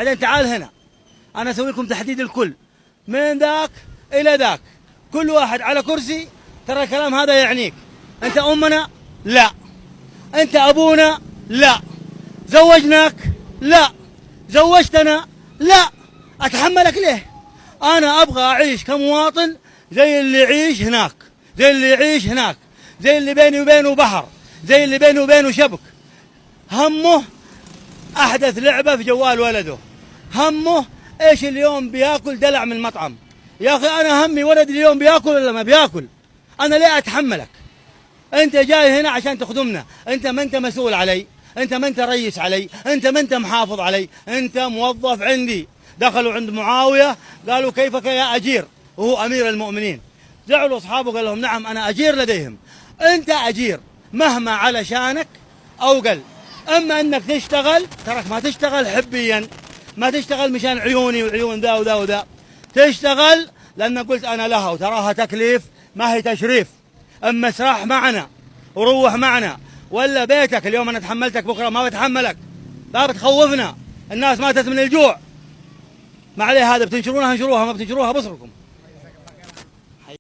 بعدين تعال هنا، أنا أسوي لكم تحديد الكل من ذاك إلى ذاك، كل واحد على كرسي. ترى الكلام هذا يعنيك. أنت أمنا؟ لا. أنت أبونا؟ لا. زوجناك؟ لا. زوجتنا؟ لا. أتحملك ليه؟ أنا أبغى أعيش كمواطن زي اللي يعيش هناك، زي اللي يعيش هناك، زي اللي بيني وبينه بحر، زي اللي بيني وبينه شبك. همه أحدث لعبة في جوال ولده، همه إيش اليوم بياكل دلع من المطعم. يا أخي أنا همي ولدي اليوم بياكل ولا ما بياكل. أنا ليه أتحملك؟ أنت جاي هنا عشان تخدمنا، أنت ما أنت مسؤول علي، أنت ما أنت رئيس علي، أنت ما أنت محافظ علي، أنت موظف عندي. دخلوا عند معاوية قالوا كيفك يا أجير وهو أمير المؤمنين. زعلوا أصحابه قال لهم نعم أنا أجير لديهم. أنت أجير مهما على شانك أو قل. أما أنك تشتغل، ترك ما تشتغل حبيا، ما تشتغل مشان عيوني وعيون ذا وذا وذا، تشتغل لأن قلت أنا لها وتراها تكليف ما هي تشريف. أما اسرح معنا وروح معنا، ولا بيتك اليوم أنا تحملتك بكرة ما بتحملك، لا بتخوفنا. الناس ماتت من الجوع، ما عليه هذا بتنشرونها انشروها، ما بتنشروها بصركم.